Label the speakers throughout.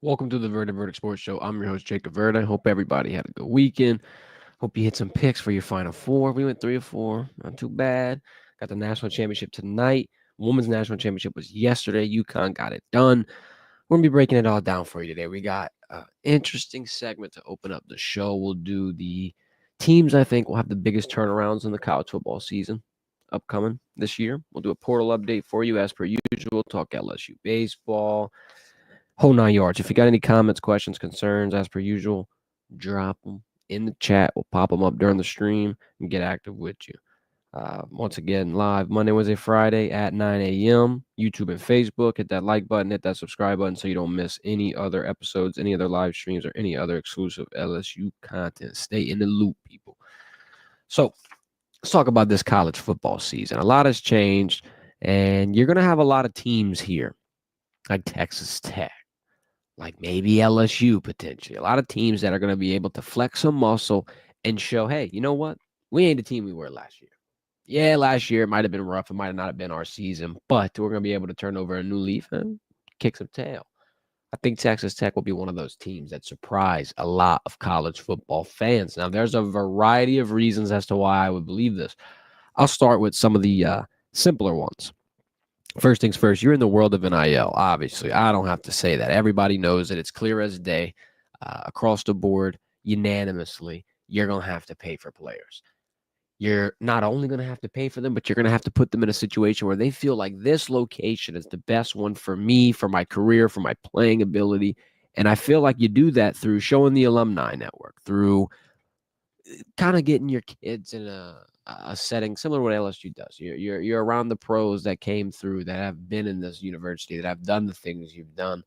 Speaker 1: Welcome to the Verdict Sports Show. I'm your host, Jacob Verde. Hope everybody had a good weekend. Hope you hit some picks for your Final Four. We went 3 or 4. Not too bad. Got the national championship tonight. Women's national championship was yesterday. UConn got it done. We're going to be breaking it all down for you today. We got an interesting segment to open up the show. We'll do the teams I think will have the biggest turnarounds in the college football season upcoming this year. We'll do a portal update for you as per usual. Talk LSU baseball. Whole 9 yards. If you got any comments, questions, concerns, as per usual, drop them in the chat. We'll pop them up during the stream and get active with you. Once again, live Monday, Wednesday, Friday at 9 a.m. YouTube and Facebook. Hit that like button, hit that subscribe button so you don't miss any other episodes, any other live streams, or any other exclusive LSU content. Stay in the loop, people. So let's talk about this college football season. A lot has changed, and you're going to have a lot of teams here, like Texas Tech, like maybe LSU potentially. A lot of teams that are going to be able to flex some muscle and show, hey, you know what? We ain't the team we were last year. Yeah, last year it might have been rough. It might have not have been our season, but we're going to be able to turn over a new leaf and kick some tail. I think Texas Tech will be one of those teams that surprise a lot of college football fans. Now, there's a variety of reasons as to why I would believe this. I'll start with some of the simpler ones. First things first, you're in the world of NIL, obviously. I don't have to say that. Everybody knows it. It's clear as day across the board, unanimously. You're going to have to pay for players. You're not only going to have to pay for them, but you're going to have to put them in a situation where they feel like this location is the best one for me, for my career, for my playing ability. And I feel like you do that through showing the alumni network, through kind of getting your kids in a setting similar to what LSU does. You're around the pros that came through, that have been in this university, that have done the things you've done.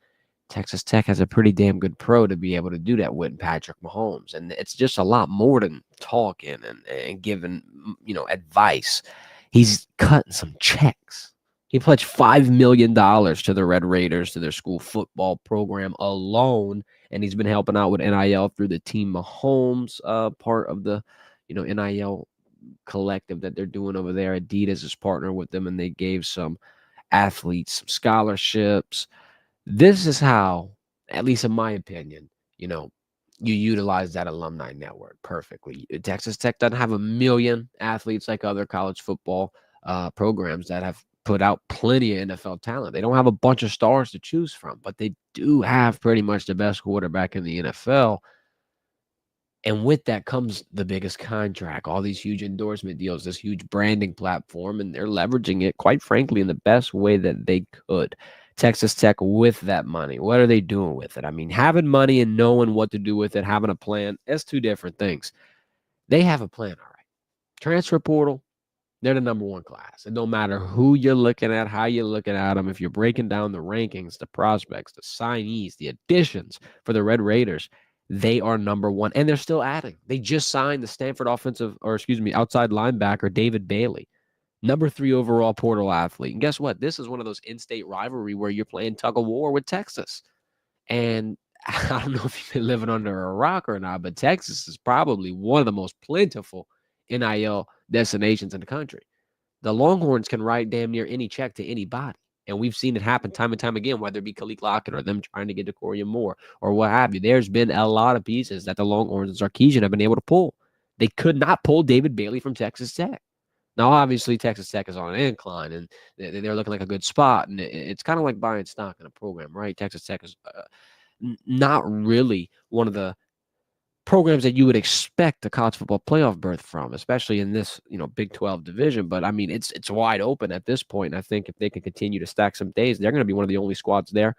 Speaker 1: Texas Tech has a pretty damn good pro to be able to do that with Patrick Mahomes. And it's just a lot more than talking and giving, advice. He's cutting some checks. He pledged $5 million to the Red Raiders, to their school football program alone. And he's been helping out with NIL through the Team Mahomes part of the, NIL collective that they're doing over there. Adidas is partnering with them, and they gave some athletes some scholarships. This is how, at least in my opinion, you utilize that alumni network perfectly. Texas Tech doesn't have a million athletes like other college football programs that have put out plenty of NFL talent. They don't have a bunch of stars to choose from, but they do have pretty much the best quarterback in the NFL. And with that comes the biggest contract, all these huge endorsement deals, this huge branding platform, and they're leveraging it, quite frankly, in the best way that they could. Texas Tech with that money, what are they doing with it? I mean, having money and knowing what to do with it, having a plan, that's two different things. They have a plan, all right. Transfer portal, they're the number one class. It don't matter who you're looking at, how you're looking at them. If you're breaking down the rankings, the prospects, the signees, the additions for the Red Raiders, they are number one, and they're still adding. They just signed the Stanford outside linebacker, David Bailey, number 3 overall portal athlete. And guess what? This is one of those in-state rivalry where you're playing tug of war with Texas. And I don't know if you've been living under a rock or not, but Texas is probably one of the most plentiful NIL destinations in the country. The Longhorns can write damn near any check to anybody. And we've seen it happen time and time again, whether it be Khalil Lockett or them trying to get to Corey Moore or what have you. There's been a lot of pieces that the Longhorns and Sarkisian have been able to pull. They could not pull David Bailey from Texas Tech. Now, obviously, Texas Tech is on an incline, and they're looking like a good spot. And it's kind of like buying stock in a program, right? Texas Tech is not really one of the programs that you would expect a college football playoff berth from, especially in this, Big 12 division. But I mean, it's wide open at this point. And I think if they can continue to stack some days, they're going to be one of the only squads there,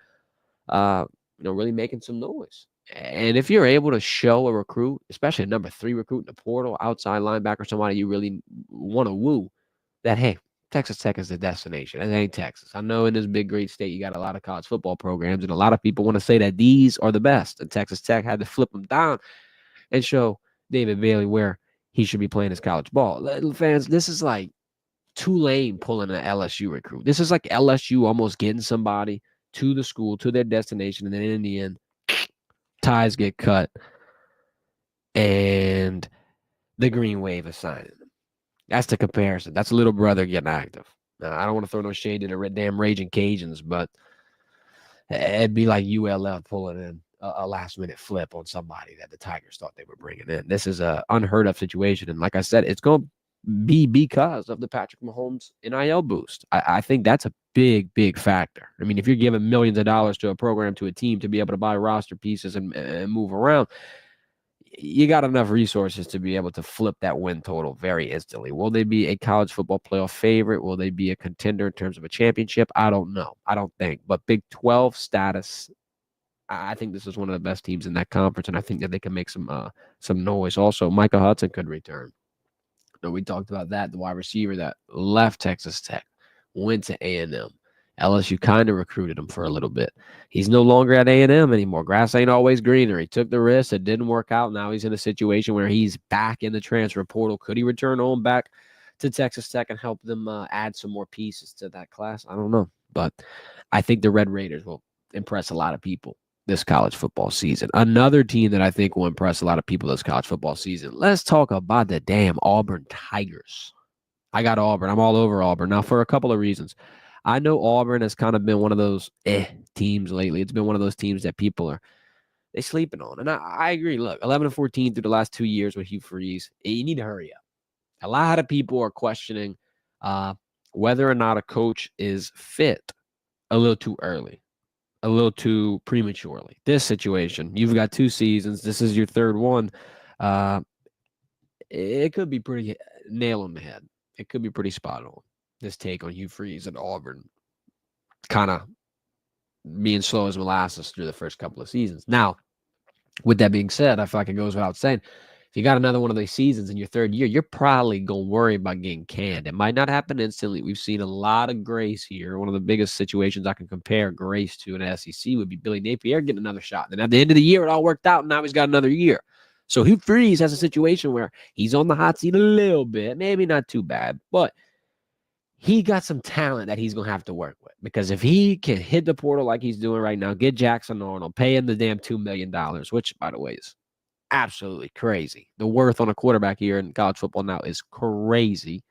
Speaker 1: really making some noise. And if you're able to show a recruit, especially a number 3 recruit in the portal, outside linebacker, somebody you really want to woo, that, hey, Texas Tech is the destination. It ain't Texas. I know in this big, great state, you got a lot of college football programs, and a lot of people want to say that these are the best. And Texas Tech had to flip them down and show David Bailey where he should be playing his college ball. Fans, this is like Tulane pulling an LSU recruit. This is like LSU almost getting somebody to the school, to their destination, and then in the end, ties get cut, and the Green Wave is signing them. That's the comparison. That's little brother getting active. Now, I don't want to throw no shade in the damn Raging Cajuns, but It'd be like ULL pulling in a last-minute flip on somebody that the Tigers thought they were bringing in. This is a unheard of situation, and like I said, it's going to be because of the Patrick Mahomes NIL boost. I think that's a big, big factor. I mean, if you're giving millions of dollars to a program, to a team to be able to buy roster pieces and move around, you got enough resources to be able to flip that win total very instantly. Will they be a college football playoff favorite? Will they be a contender in terms of a championship? I don't know. I don't think. But Big 12 status, I think this is one of the best teams in that conference, and I think that they can make some noise. Also, Micah Hudson could return. We talked about that, the wide receiver that left Texas Tech, went to A&M. LSU kind of recruited him for a little bit. He's no longer at A&M anymore. Grass ain't always greener. He took the risk. It didn't work out. Now he's in a situation where he's back in the transfer portal. Could he return on back to Texas Tech and help them add some more pieces to that class? I don't know. But I think the Red Raiders will impress a lot of people this college football season. Another team that I think will impress a lot of people this college football season. Let's talk about the damn Auburn Tigers. I got Auburn. I'm all over Auburn. Now, for a couple of reasons. I know Auburn has kind of been one of those teams lately. It's been one of those teams that people they sleeping on. And I agree. Look, 11-14 through the last 2 years with Hugh Freeze. You need to hurry up. A lot of people are questioning whether or not a coach is fit a little too early, a little too prematurely. This situation, you've got 2 seasons. This is your third one. It could be pretty nail on the head. It could be pretty spot on. This take on Hugh Freeze and Auburn kind of being slow as molasses through the first couple of seasons. Now, with that being said, I feel like it goes without saying, if you got another one of these seasons in your third year, you're probably going to worry about getting canned. It might not happen instantly. We've seen a lot of grace here. One of the biggest situations I can compare grace to in the SEC would be Billy Napier getting another shot. And at the end of the year, it all worked out, and now he's got another year. So Hugh Freeze has a situation where he's on the hot seat a little bit, maybe not too bad, but he got some talent that he's going to have to work with, because if he can hit the portal like he's doing right now, get Jackson Arnold, pay him the damn $2 million, which, by the way, is absolutely crazy. The worth on a quarterback here in college football now is crazy.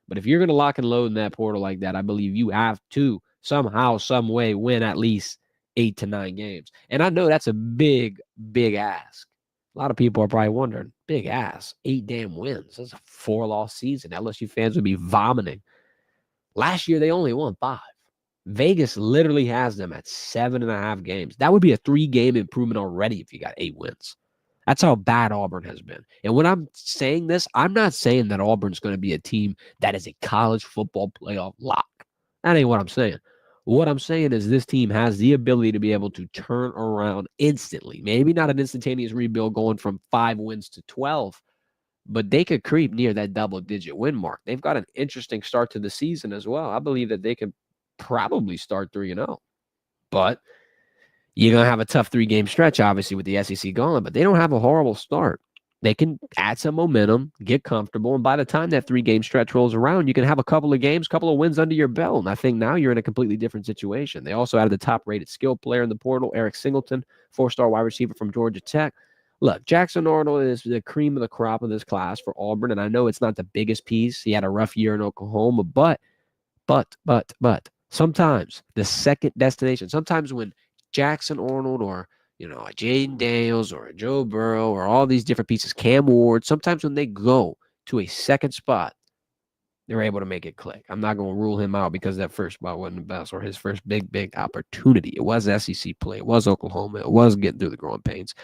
Speaker 1: But if you're going to lock and load in that portal like that, I believe you have to somehow, some way win at least 8 to 9 games. And I know that's a big, big ask. A lot of people are probably wondering, big ass, 8 damn wins. That's a 4-loss season. LSU fans would be vomiting. Last year, they only won 5. Vegas literally has them at 7.5 games. That would be a 3-game improvement already if you got 8 wins. That's how bad Auburn has been. And when I'm saying this, I'm not saying that Auburn's going to be a team that is a college football playoff lock. That ain't what I'm saying. What I'm saying is this team has the ability to be able to turn around instantly. Maybe not an instantaneous rebuild going from 5 wins to 12, but they could creep near that double-digit win mark. They've got an interesting start to the season as well. I believe that they could probably start 3-0. But you're going to have a tough 3-game stretch, obviously, with the SEC going, but they don't have a horrible start. They can add some momentum, get comfortable, and by the time that 3-game stretch rolls around, you can have a couple of games, couple of wins under your belt, and I think now you're in a completely different situation. They also added the top-rated skill player in the portal, Eric Singleton, 4-star wide receiver from Georgia Tech. Look, Jackson Arnold is the cream of the crop of this class for Auburn, and I know it's not the biggest piece. He had a rough year in Oklahoma, but sometimes the second destination, sometimes when Jackson Arnold or a Jaden Daniels or a Joe Burrow or all these different pieces, Cam Ward, sometimes when they go to a second spot, they're able to make it click. I'm not going to rule him out because that first spot wasn't the best or his first big opportunity. It was SEC play. It was Oklahoma. It was getting through the growing pains.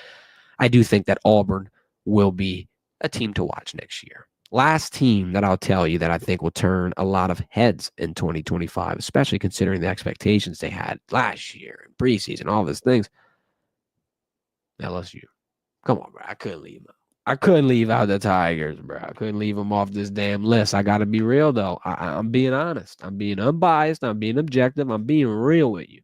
Speaker 1: I do think that Auburn will be a team to watch next year. Last team that I'll tell you that I think will turn a lot of heads in 2025, especially considering the expectations they had last year in preseason, all these things. LSU. Come on, bro. I couldn't leave them out. I couldn't leave out the Tigers, bro. I couldn't leave them off this damn list. I got to be real, though. I'm being honest. I'm being unbiased. I'm being objective. I'm being real with you.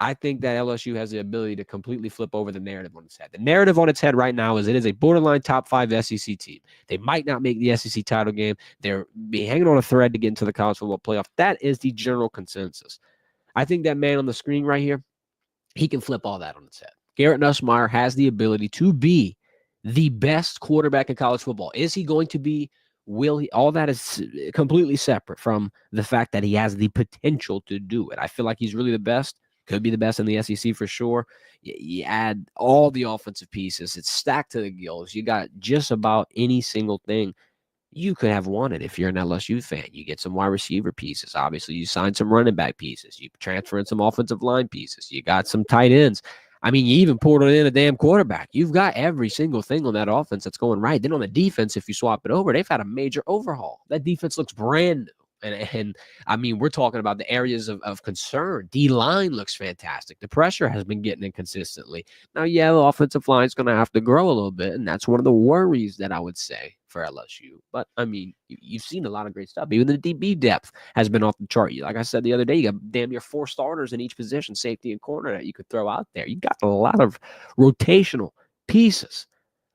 Speaker 1: I think that LSU has the ability to completely flip over the narrative on its head. The narrative on its head right now is it is a borderline top 5 SEC team. They might not make the SEC title game. They're be hanging on a thread to get into the college football playoff. That is the general consensus. I think that man on the screen right here, he can flip all that on its head. Garrett Nussmeier has the ability to be the best quarterback in college football. Is he going to be? Will he? All that is completely separate from the fact that he has the potential to do it. I feel like he's really the best. Could be the best in the SEC for sure. You add all the offensive pieces. It's stacked to the gills. You got just about any single thing you could have wanted if you're an LSU fan. You get some wide receiver pieces. Obviously, you signed some running back pieces. You transfer in some offensive line pieces. You got some tight ends. I mean, you even poured in a damn quarterback. You've got every single thing on that offense that's going right. Then on the defense, if you swap it over, they've had a major overhaul. That defense looks brand new. And I mean, we're talking about the areas of concern. D-line looks fantastic. The pressure has been getting in consistently. Now, yeah, the offensive line is going to have to grow a little bit, and that's one of the worries that I would say for LSU. But, I mean, you've seen a lot of great stuff. Even the DB depth has been off the chart. Like I said the other day, you got damn near 4 starters in each position, safety and corner, that you could throw out there. You got a lot of rotational pieces.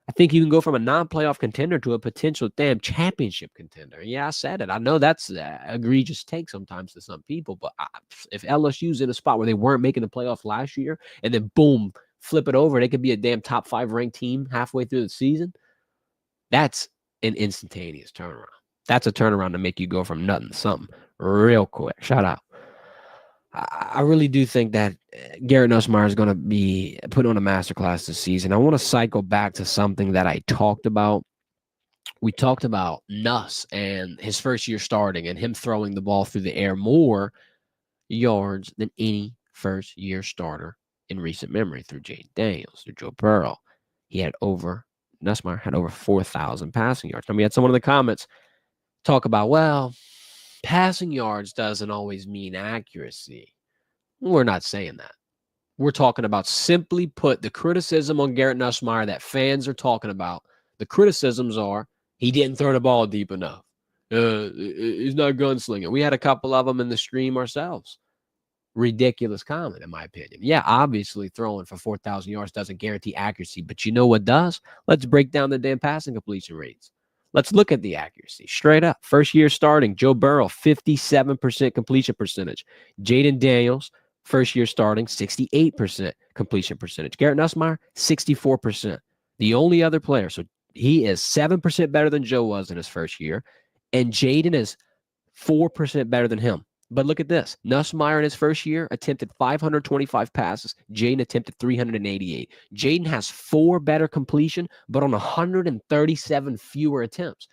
Speaker 1: I think you can go from a non-playoff contender to a potential damn championship contender. Yeah, I said it. I know that's an egregious take sometimes to some people, but if LSU's in a spot where they weren't making the playoffs last year and then boom, flip it over, they could be a damn top 5 ranked team halfway through the season. That's an instantaneous turnaround. That's a turnaround to make you go from nothing to something real quick. Shout out. I really do think that Garrett Nussmeier is going to be put on a masterclass this season. I want to cycle back to something that I talked about. We talked about Nuss and his first year starting and him throwing the ball through the air more yards than any first-year starter in recent memory through Jaden Daniels, through Joe Burrow. Nussmeier had over 4,000 passing yards. Now, we had someone in the comments talk about, well, passing yards doesn't always mean accuracy. We're not saying that. We're talking about, simply put, the criticism on Garrett Nussmeier that fans are talking about. The criticisms are he didn't throw the ball deep enough. He's not gunslinging. We had a couple of them in the stream ourselves. Ridiculous comment, in my opinion. Yeah, obviously throwing for 4,000 yards doesn't guarantee accuracy, but you know what does? Let's break down the damn passing completion rates. Let's look at the accuracy straight up. First year starting, Joe Burrow, 57% completion percentage. Jaden Daniels, first year starting, 68% completion percentage. Garrett Nussmeier, 64%. The only other player, so he is 7% better than Joe was in his first year, and Jaden is 4% better than him. But look at this. Nussmeier in his first year attempted 525 passes. Jaden attempted 388. Jaden has 4 better completion, but on 137 fewer attempts.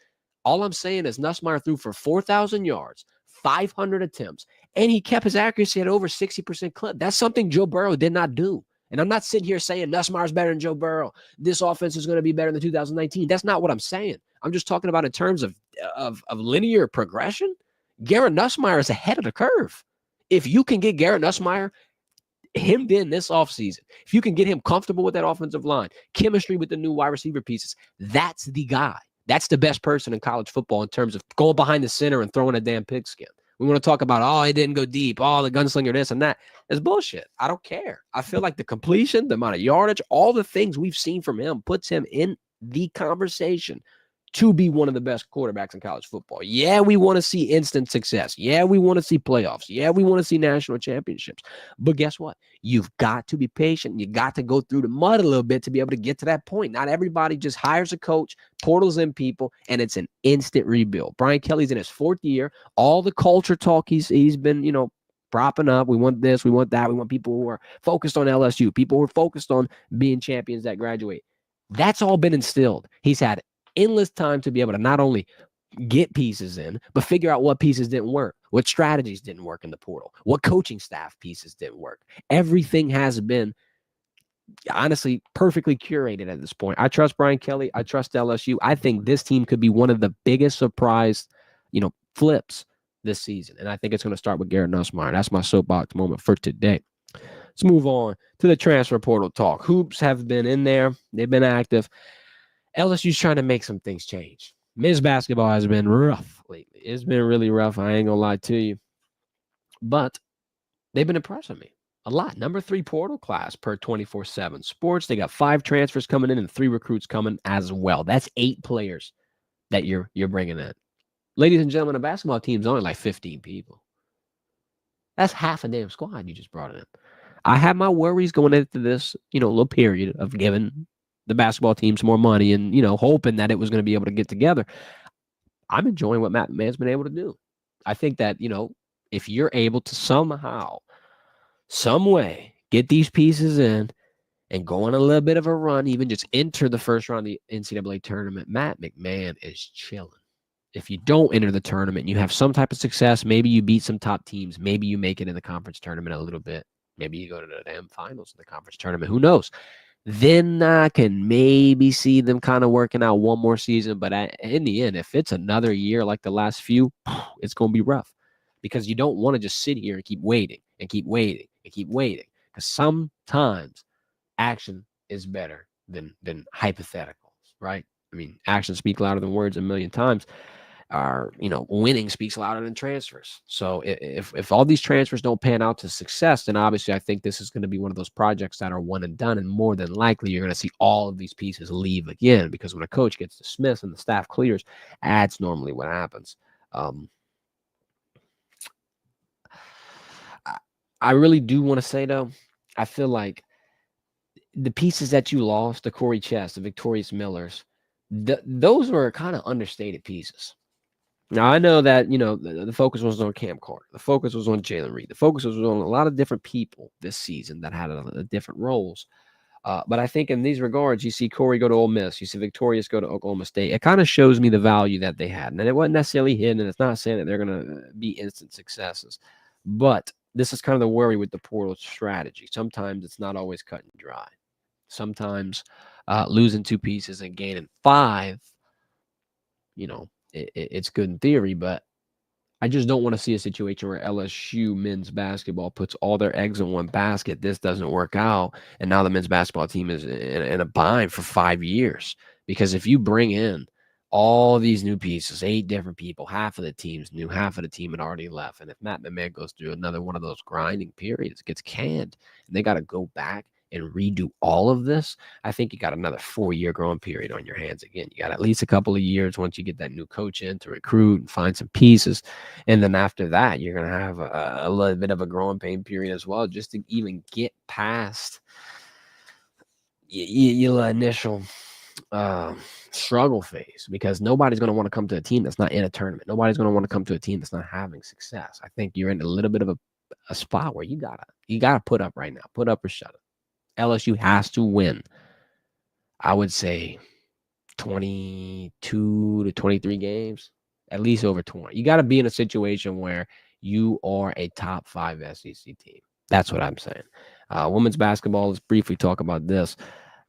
Speaker 1: All I'm saying is Nussmeier threw for 4,000 yards, 500 attempts, and he kept his accuracy at over 60% clip. That's something Joe Burrow did not do. And I'm not sitting here saying Nussmeier's better than Joe Burrow. This offense is going to be better than 2019. That's not what I'm saying. I'm just talking about in terms of linear progression. Garrett Nussmeier is ahead of the curve. If you can get Garrett Nussmeier hemmed in this offseason, if you can get him comfortable with that offensive line, chemistry with the new wide receiver pieces, that's the guy. That's the best person in college football in terms of going behind the center and throwing a damn pigskin. We want to talk about, oh, he didn't go deep, oh, the gunslinger, this and that. It's bullshit. I don't care. I feel like the completion, the amount of yardage, all the things we've seen from him puts him in the conversation to be one of the best quarterbacks in college football. Yeah, we want to see instant success. Yeah, we want to see playoffs. Yeah, we want to see national championships. But guess what? You've got to be patient. You got to go through the mud a little bit to be able to get to that point. Not everybody just hires a coach, portals in people, and it's an instant rebuild. Brian Kelly's in his 4th year. All the culture talk he's been, propping up. We want this, we want that. We want people who are focused on LSU, people who are focused on being champions that graduate. That's all been instilled. He's had endless time to be able to not only get pieces in, but figure out what pieces didn't work, what strategies didn't work in the portal, what coaching staff pieces didn't work. Everything has been, honestly, perfectly curated at this point. I trust Brian Kelly. I trust LSU. I think this team could be one of the biggest surprise, flips this season. And I think it's going to start with Garrett Nussmeier. That's my soapbox moment for today. Let's move on to the transfer portal talk. Hoops have been in there. They've been active. LSU's trying to make some things change. Men's basketball has been rough lately. It's been really rough. I ain't going to lie to you. But they've been impressing me a lot. Number 3 portal class per 24/7 Sports. They got 5 transfers coming in and 3 recruits coming as well. That's 8 players that you're bringing in. Ladies and gentlemen, a basketball team's only like 15 people. That's half a damn squad you just brought in. I have my worries going into this, little period of giving the basketball teams more money and, hoping that it was going to be able to get together. I'm enjoying what Matt Man's been able to do. I think that, if you're able to somehow some way, get these pieces in and go on a little bit of a run, even just enter the first round of the NCAA tournament, Matt McMahon is chilling. If you don't enter the tournament, you have some type of success. Maybe you beat some top teams. Maybe you make it in the conference tournament a little bit. Maybe you go to the damn finals in the conference tournament. Who knows? Then I can maybe see them kind of working out one more season. But in the end, if it's another year like the last few, it's going to be rough because you don't want to just sit here and keep waiting and keep waiting and keep waiting. Because sometimes action is better than hypotheticals, right? I mean, actions speak louder than words a million times. Winning speaks louder than transfers. So if all these transfers don't pan out to success, then obviously I think this is going to be one of those projects that are one and done. And more than likely, you're going to see all of these pieces leave again because when a coach gets dismissed and the staff clears, that's normally what happens. I really do want to say, though, I feel like the pieces that you lost, the Corey Chess, the Victorious Millers, those were kind of understated pieces. Now, I know that, the focus was on Cam Carter. The focus was on Jalen Reed. The focus was on a lot of different people this season that had different roles. But I think in these regards, you see Corey go to Ole Miss. You see Victorious go to Oklahoma State. It kind of shows me the value that they had. And it wasn't necessarily hidden, and it's not saying that they're going to be instant successes. But this is kind of the worry with the portal strategy. Sometimes it's not always cut and dry. Sometimes losing 2 pieces and gaining 5, it's good in theory, but I just don't want to see a situation where LSU men's basketball puts all their eggs in one basket. This doesn't work out, and now the men's basketball team is in a bind for 5 years. Because if you bring in all these new pieces, 8 different people, half of the team's new, half of the team had already left, and if Matt McMahon goes through another one of those grinding periods, gets canned, and they got to go back and redo all of this, I think you got another 4-year growing period on your hands again. You got at least a couple of years once you get that new coach in to recruit and find some pieces. And then after that, you're going to have a little bit of a growing pain period as well, just to even get past your initial struggle phase, because nobody's going to want to come to a team that's not in a tournament. Nobody's going to want to come to a team that's not having success. I think you're in a little bit of a spot where you gotta put up right now. Put up or shut up. LSU has to win, I would say, 22 to 23 games, at least over 20. You got to be in a situation where you are a top 5 SEC team. That's what I'm saying. Women's basketball, let's briefly talk about this.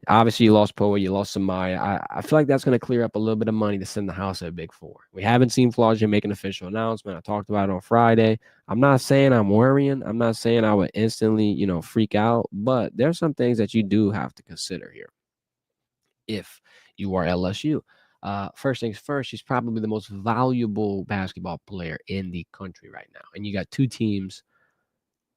Speaker 1: Obviously, you lost Poa, you lost Samaya. I feel like that's going to clear up a little bit of money to send the house at Big 4. We haven't seen Flaugier make an official announcement. I talked about it on Friday. I'm not saying I'm worrying. I'm not saying I would instantly, freak out. But there's some things that you do have to consider here if you are LSU. First things first, she's probably the most valuable basketball player in the country right now. And you got 2 teams,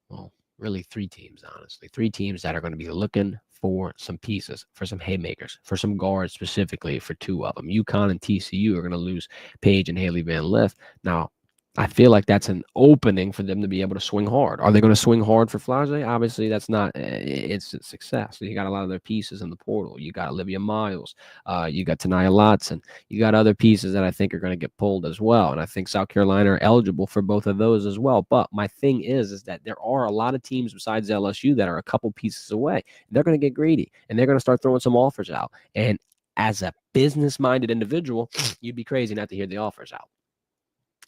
Speaker 1: well, really 3 teams, honestly. 3 teams that are going to be looking for some pieces, for some haymakers, for some guards specifically, for 2 of them. UConn and TCU are going to lose Paige and Haley Van Lith. Now, I feel like that's an opening for them to be able to swing hard. Are they going to swing hard for Flaugier? Obviously, that's not instant success. You got a lot of their pieces in the portal. You got Olivia Miles. You got Tanaya Lotson. You got other pieces that I think are going to get pulled as well. And I think South Carolina are eligible for both of those as well. But my thing is that there are a lot of teams besides LSU that are a couple pieces away. They're going to get greedy, and they're going to start throwing some offers out. And as a business-minded individual, you'd be crazy not to hear the offers out.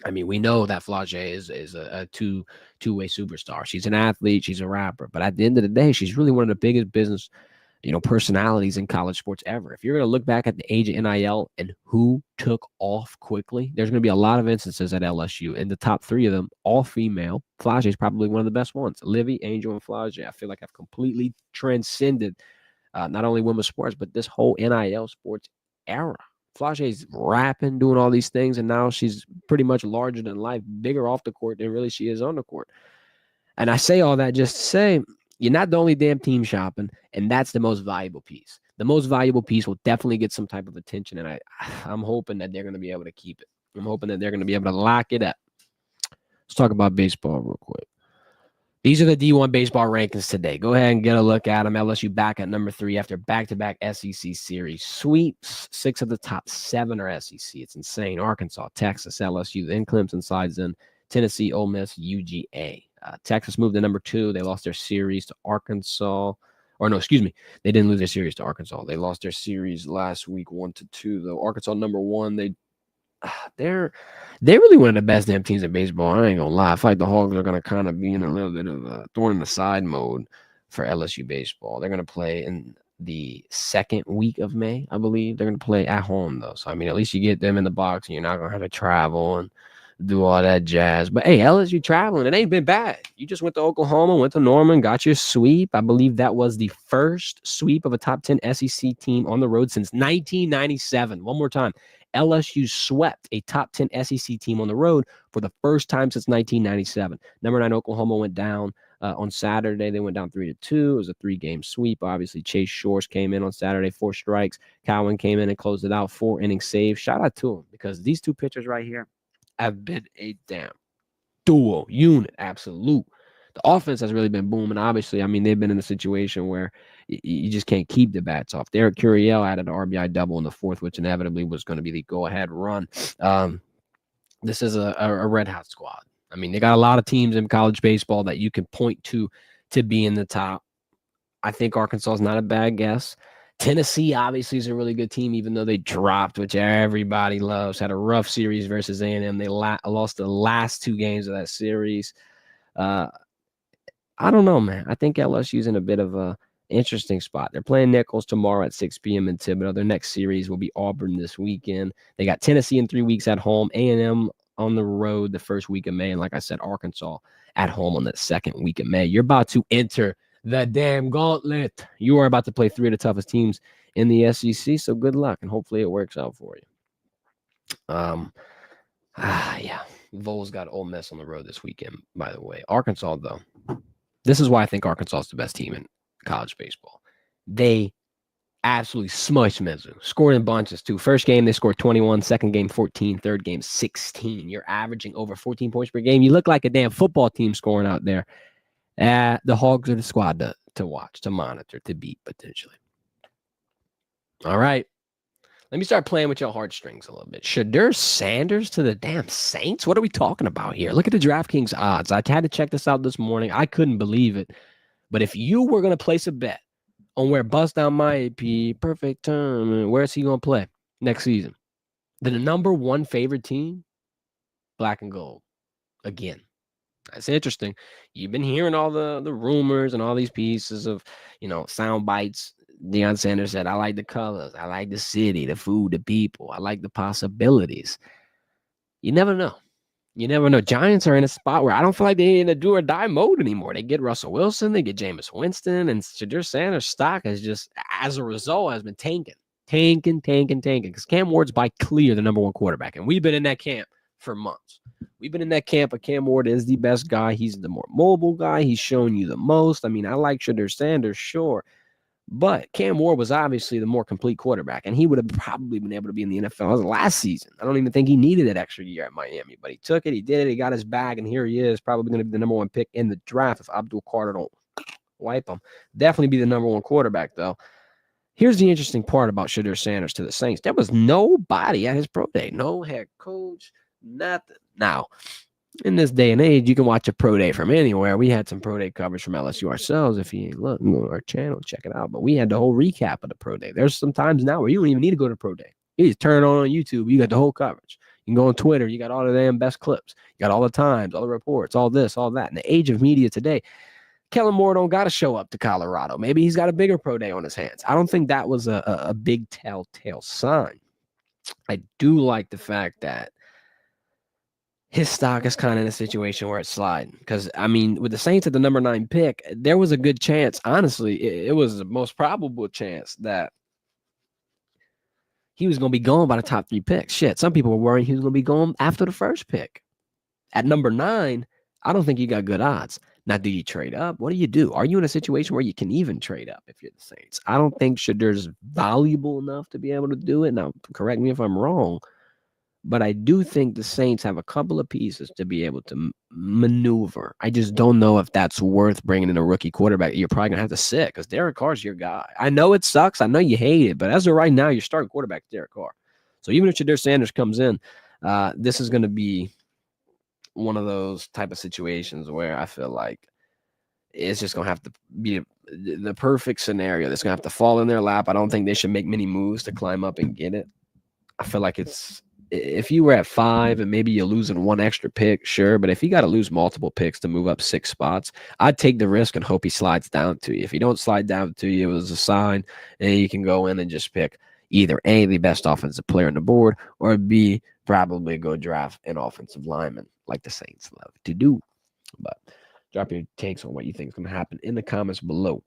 Speaker 1: I mean, we know that Flaugier is a two-way superstar. She's an athlete. She's a rapper. But at the end of the day, she's really one of the biggest business, personalities in college sports ever. If you're going to look back at the age of NIL and who took off quickly, there's going to be a lot of instances at LSU. And the top 3 of them, all female. Flaugier is probably one of the best ones. Livy, Angel, and Flaugier, I feel like I've completely transcended not only women's sports, but this whole NIL sports era. Flaugier's rapping, doing all these things, and now she's pretty much larger than life, bigger off the court than really she is on the court. And I say all that just to say, you're not the only damn team shopping, and that's the most valuable piece. The most valuable piece will definitely get some type of attention, and I'm hoping that they're going to be able to keep it. I'm hoping that they're going to be able to lock it up. Let's talk about baseball real quick. These are the D1 baseball rankings today. Go ahead and get a look at them. LSU back at number 3 after back-to-back SEC series sweeps. 6 of the top 7 are SEC. It's insane. Arkansas, Texas, LSU, then Clemson slides in. Tennessee, Ole Miss, UGA. Texas moved to number 2. They lost their series to Arkansas. Or no, excuse me. They didn't lose their series to Arkansas. They lost their series last week 1-2, though. Arkansas number 1. They're really one of the best damn teams in baseball. I ain't gonna lie. I feel like the Hogs are gonna kind of be in a little bit of a thorn in the side mode for LSU baseball. They're gonna play in the second week of May, I believe. They're gonna play at home though. So I mean, at least you get them in the box and you're not gonna have to travel and do all that jazz. But hey, LSU traveling, it ain't been bad. You just went to Oklahoma, went to Norman, got your sweep. I believe that was the first sweep of a top 10 SEC team on the road since 1997. One more time. LSU swept a top 10 SEC team on the road for the first time since 1997. Number 9 Oklahoma went down on Saturday. They went down 3-2. It was a 3-game sweep. Obviously, Chase Shores came in on Saturday, 4 strikes. Cowan came in and closed it out, 4-inning save. Shout out to him because these two pitchers right here have been a damn dual unit, absolute. The offense has really been booming. Obviously, I mean, they've been in a situation where you just can't keep the bats off. Derek Curiel added an RBI double in the 4th, which inevitably was going to be the go-ahead run. This is a red-hot squad. I mean, they got a lot of teams in college baseball that you can point to be in the top. I think Arkansas is not a bad guess. Tennessee obviously is a really good team, even though they dropped, which everybody loves. Had a rough series versus A&M. They lost the last 2 games of that series. I don't know, man. I think LSU's in a bit of a interesting spot. They're playing Nichols tomorrow at 6 p.m. in Thibodeau. Their next series will be Auburn this weekend. They got Tennessee in 3 weeks at home, A&M on the road the first week of May, and like I said, Arkansas at home on the second week of May. You're about to enter the damn gauntlet. You are about to play 3 of the toughest teams in the SEC, so good luck, and hopefully it works out for you. Yeah. Vols got Ole Miss on the road this weekend, by the way. Arkansas, though, this is why I think Arkansas is the best team in college baseball. They absolutely smushed Mizzou. Scored in bunches, too. First game, they scored 21. Second game, 14. Third game, 16. You're averaging over 14 points per game. You look like a damn football team scoring out there. The Hogs are the squad to watch, to monitor, to beat, potentially. All right. Let me start playing with your heartstrings a little bit. Shedeur Sanders to the damn Saints? What are we talking about here? Look at the DraftKings odds. I had to check this out this morning. I couldn't believe it. But if you were going to place a bet on where Bust Down might be, perfect time, where is he going to play next season? The number 1 favorite team, Black and Gold. Again. That's interesting. You've been hearing all the rumors and all these pieces of, sound bites. Deion Sanders said, I like the colors. I like the city, the food, the people. I like the possibilities. You never know. You never know. Giants are in a spot where I don't feel like they're in a do or die mode anymore. They get Russell Wilson, they get Jameis Winston, and Shedeur Sanders' stock has just, as a result, has been tanking. Because Cam Ward's by clear the number 1 quarterback, and we've been in that camp for months. We've been in that camp of Cam Ward is the best guy. He's the more mobile guy. He's shown you the most. I mean, I like Shedeur Sanders, sure. But Cam Ward was obviously the more complete quarterback, and he would have probably been able to be in the NFL last season. I don't even think he needed that extra year at Miami, but he took it. He did it. He got his bag, and here he is, probably going to be the number 1 pick in the draft if Abdul Carter don't wipe him. Definitely be the number 1 quarterback, though. Here's the interesting part about Shedeur Sanders to the Saints. There was nobody at his pro day. No head coach, nothing. Now, in this day and age, you can watch a pro day from anywhere. We had some pro day coverage from LSU ourselves. If you look on our channel, check it out. But we had the whole recap of the pro day. There's some times now where you don't even need to go to pro day. You just turn it on YouTube. You got the whole coverage. You can go on Twitter. You got all the damn best clips. You got all the times, all the reports, all this, all that. In the age of media today, Kellen Moore don't got to show up to Colorado. Maybe he's got a bigger pro day on his hands. I don't think that was a big telltale sign. I do like the fact that his stock is kind of in a situation where it's sliding. Because, I mean, with the Saints at the number 9 pick, there was a good chance, honestly, it was the most probable chance that he was going to be gone by the top 3 picks. Shit, some people were worrying he was going to be gone after the first pick. At number 9, I don't think you got good odds. Now, do you trade up? What do you do? Are you in a situation where you can even trade up if you're the Saints? I don't think Shedeur's valuable enough to be able to do it. Now, correct me if I'm wrong. But I do think the Saints have a couple of pieces to be able to maneuver. I just don't know if that's worth bringing in a rookie quarterback. You're probably going to have to sit because Derek Carr's your guy. I know it sucks. I know you hate it. But as of right now, your starting quarterback is Derek Carr. So even if Shedeur Sanders comes in, this is going to be one of those type of situations where I feel like it's just going to have to be the perfect scenario that's going to have to fall in their lap. I don't think they should make many moves to climb up and get it. I feel like if you were at 5 and maybe you're losing one extra pick, sure. But if you got to lose multiple picks to move up 6 spots, I'd take the risk and hope he slides down to you. If he don't slide down to you, it was a sign, and you can go in and just pick either A, the best offensive player on the board, or B, probably go draft an offensive lineman like the Saints love to do. But drop your takes on what you think is going to happen in the comments below.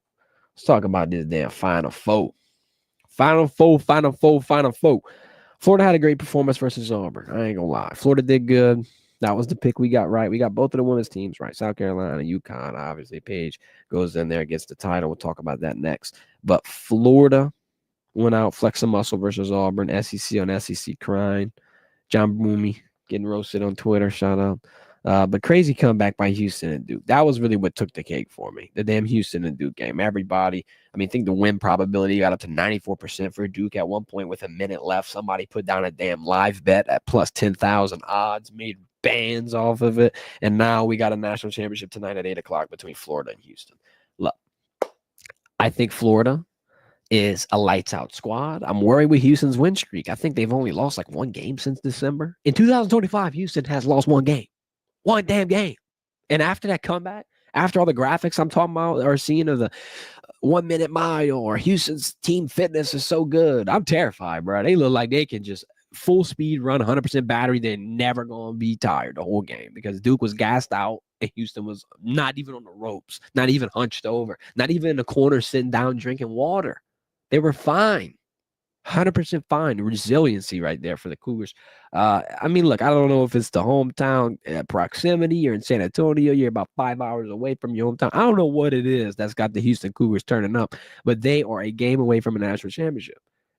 Speaker 1: Let's talk about this damn Final Four. Final Four. Florida had a great performance versus Auburn. I ain't gonna lie. Florida did good. That was the pick we got right. We got both of the women's teams right. South Carolina, UConn, obviously. Paige goes in there, gets the title. We'll talk about that next. But Florida went out, flex a muscle versus Auburn. SEC on SEC crying. John Boomy getting roasted on Twitter. Shout out. But crazy comeback by Houston and Duke. That was really what took the cake for me. The damn Houston and Duke game. Everybody, I think the win probability got up to 94% for Duke at one point with a minute left. Somebody put down a damn live bet at plus 10,000 odds, made bands off of it. And now we got a national championship tonight at 8 o'clock between Florida and Houston. Look, I think Florida is a lights out squad. I'm worried with Houston's win streak. I think they've only lost like one game since December. In 2025, Houston has lost one game. One damn game. And after that comeback, after all the graphics I'm talking about are seeing of the 1 minute mile or Houston's team fitness is so good, I'm terrified, bro. They look like they can just full speed run 100% battery. They're never going to be tired the whole game because Duke was gassed out and Houston was not even on the ropes, not even hunched over, not even in the corner sitting down drinking water. They were fine. 100% fine. Resiliency right there for the Cougars. Look, I don't know if it's the hometown proximity. You're in San Antonio. You're about 5 hours away from your hometown. I don't know what it is that's got the Houston Cougars turning up, but they are a game away from a national championship.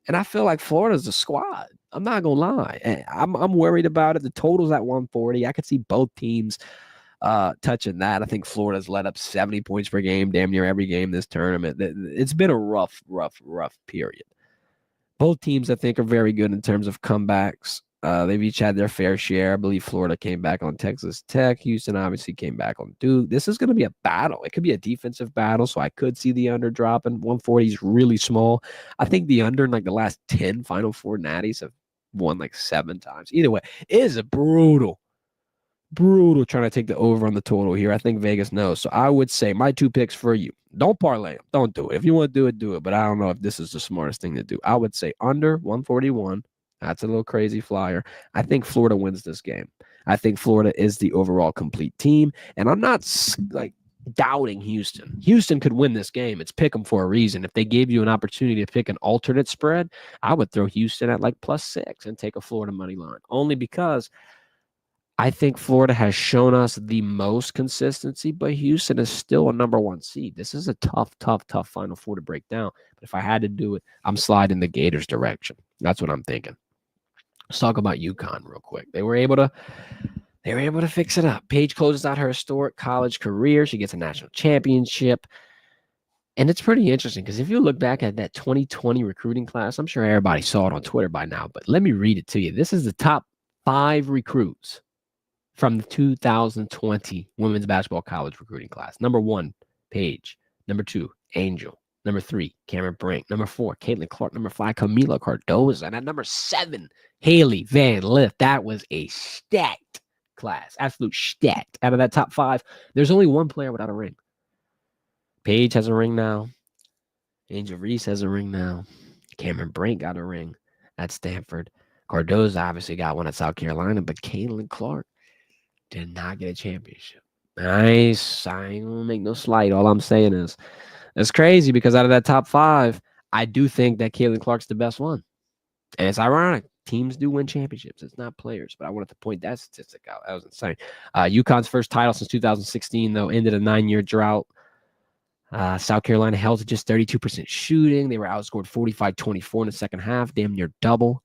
Speaker 1: And I feel like Florida's a squad. I'm not going to lie. I'm worried about it. The total's at 140. I could see both teams touching that. I think Florida's let up 70 points per game, damn near every game this tournament. It's been a rough period. Both teams, I think, are very good in terms of comebacks. They've each had their fair share. I believe Florida came back on Texas Tech. Houston obviously came back on Duke. This is going to be a battle. It could be a defensive battle, so I could see the under dropping. 140 is really small. I think the under in like the last 10 Final Four natties have won like 7 times. Either way, it is a brutal trying to take the over on the total here. I think Vegas knows. So I would say my 2 picks for you. Don't parlay them. Don't do it. If you want to do it, do it. But I don't know if this is the smartest thing to do. I would say under 141. That's a little crazy flyer. I think Florida wins this game. I think Florida is the overall complete team. And I'm not like doubting Houston. Houston could win this game. It's pick them for a reason. If they gave you an opportunity to pick an alternate spread, I would throw Houston at like +6 and take a Florida money line. Only because I think Florida has shown us the most consistency, but Houston is still a number 1 seed. This is a tough Final Four to break down. But if I had to do it, I'm sliding the Gators' direction. That's what I'm thinking. Let's talk about UConn real quick. They were able to fix it up. Paige closes out her historic college career. She gets a national championship. And it's pretty interesting because if you look back at that 2020 recruiting class, I'm sure everybody saw it on Twitter by now, but let me read it to you. This is the top 5 recruits from the 2020 women's basketball college recruiting class. Number 1, Paige. Number 2, Angel. Number 3, Cameron Brink. Number 4, Caitlin Clark. Number 5, Camila Cardoza. And at number 7, Haley Van Lith. That was a stacked class. Absolute stacked. Out of that top 5, there's only one player without a ring. Paige has a ring now. Angel Reese has a ring now. Cameron Brink got a ring at Stanford. Cardoza obviously got one at South Carolina, but Caitlin Clark did not get a championship. Nice. I ain't gonna make no slight. All I'm saying is it's crazy because out of that top 5, I do think that Caitlin Clark's the best one. And it's ironic. Teams do win championships. It's not players. But I wanted to point that statistic out. That was insane. UConn's first title since 2016, though, ended a 9-year drought. South Carolina held to just 32% shooting. They were outscored 45-24 in the second half, damn near double.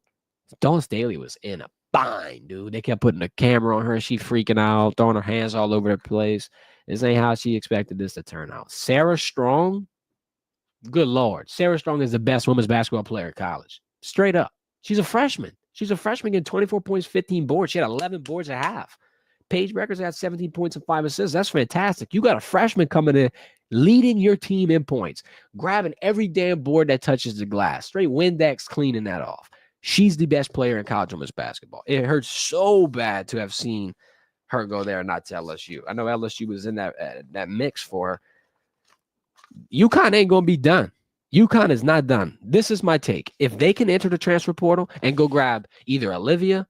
Speaker 1: Dawn Staley was in a bind, dude. They kept putting a camera on her. She freaking out, throwing her hands all over the place. This ain't how she expected this to turn out. Sarah Strong, good Lord. Sarah Strong is the best women's basketball player at college. Straight up. She's a freshman. She's a freshman getting 24 points, 15 boards. She had 11 boards at half. Paige Beckers had 17 points and 5 assists. That's fantastic. You got a freshman coming in, leading your team in points, grabbing every damn board that touches the glass, straight Windex cleaning that off. She's the best player in college women's basketball. It hurts so bad to have seen her go there and not to LSU. I know LSU was in that mix for her. UConn ain't going to be done. UConn is not done. This is my take. If they can enter the transfer portal and go grab either Olivia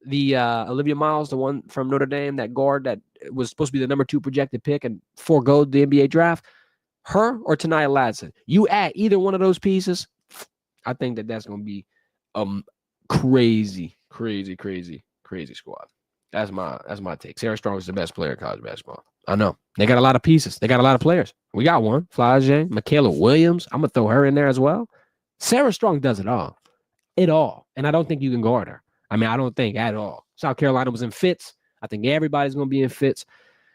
Speaker 1: Miles, the one from Notre Dame, that guard that was supposed to be the number 2 projected pick and forego the NBA draft, her or Tanaya Ladson, you add either one of those pieces, I think that's going to be crazy squad. That's my take. Sarah Strong is the best player in college basketball. I know. They got a lot of pieces. They got a lot of players. We got one. Flage, Michaela Williams. I'm going to throw her in there as well. Sarah Strong does it all. And I don't think you can guard her. I mean, I don't think at all. South Carolina was in fits. I think everybody's going to be in fits.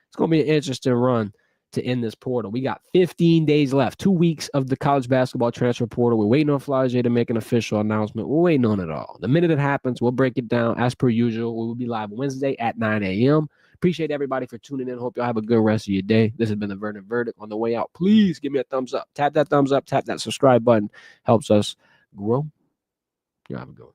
Speaker 1: It's going to be an interesting run to end this portal. We got 15 days left, 2 weeks of the college basketball transfer portal. We're waiting on Flage to make an official announcement. We're waiting on it all. The minute it happens, we'll break it down as per usual. We will be live Wednesday at 9 a.m. Appreciate everybody for tuning in. Hope y'all have a good rest of your day. This has been the Verdant Verdict. On the way out, please give me a thumbs up. Tap that thumbs up. Tap that subscribe button. Helps us grow. Y'all have a good one.